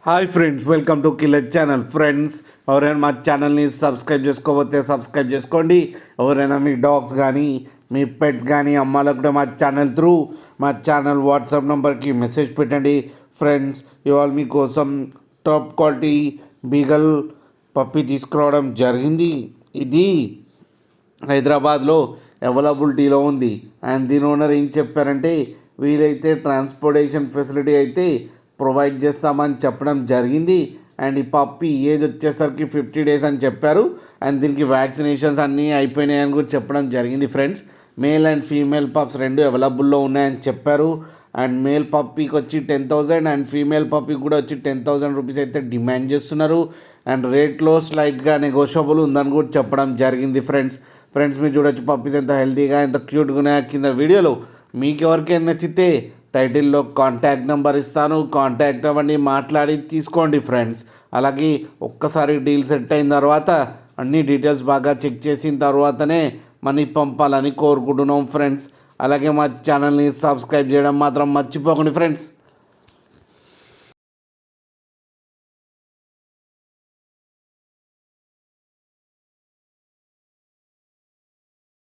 Hi friends, welcome to killer channel. Friends, ఎవరైనా మా ఛానల్ని సబ్స్క్రైబ్ చేసుకోకపోతే సబ్స్క్రైబ్ చేసుకోండి. ఎవరైనా మీ డాగ్స్ కానీ మీ పెట్స్ కానీ అమ్మాలనుకుంటే మా ఛానల్ త్రూ మా ఛానల్ వాట్సాప్ నెంబర్కి మెసేజ్ పెట్టండి. ఫ్రెండ్స్, ఇవాళ మీకోసం టాప్ క్వాలిటీ బీగల్ పప్పి తీసుకురావడం జరిగింది. ఇది హైదరాబాద్లో అవైలబిలిటీలో ఉంది. అండ్ దీని ఓనర్ ఏం చెప్పారంటే, వీలైతే ట్రాన్స్పోర్టేషన్ ఫెసిలిటీ అయితే ప్రొవైడ్ చేస్తామని చెప్పడం జరిగింది. అండ్ ఈ పప్పి ఏజ్ వచ్చేసరికి 50 days అని చెప్పారు. అండ్ దీనికి వ్యాక్సినేషన్స్ అన్నీ అయిపోయినాయని కూడా చెప్పడం జరిగింది. Friends, male and female pups రెండు అవైలబుల్లో ఉన్నాయని చెప్పారు. అండ్ మేల్ పప్పీకి వచ్చి 10,000 అండ్ ఫీమేల్ పప్పీకి కూడా వచ్చి 10,000 రూపీస్ అయితే డిమాండ్ చేస్తున్నారు. అండ్ రేట్లో స్లైట్గా నెగోషియబుల్ ఉందని కూడా చెప్పడం జరిగింది. ఫ్రెండ్స్ మీరు చూడొచ్చు పప్పీస్ ఎంత హెల్తీగా ఎంత క్యూట్గా ఉన్నాయో కింద వీడియోలో. మీకు ఎవరికైనా నచ్చితే టైటిల్లో కాంటాక్ట్ నెంబర్ ఇస్తాను, కాంటాక్ట్ అవ్వండి, మాట్లాడి తీసుకోండి. ఫ్రెండ్స్, అలాగే ఒక్కసారి డీల్ సెట్ అయిన తర్వాత అన్ని డీటెయిల్స్ బాగా చెక్ చేసిన తర్వాతనే మనీ పంపాలని కోరుకుంటున్నాం. ఫ్రెండ్స్, అలాగే మా ఛానల్ని సబ్స్క్రైబ్ చేయడం మాత్రం మర్చిపోకండి. ఫ్రెండ్స్.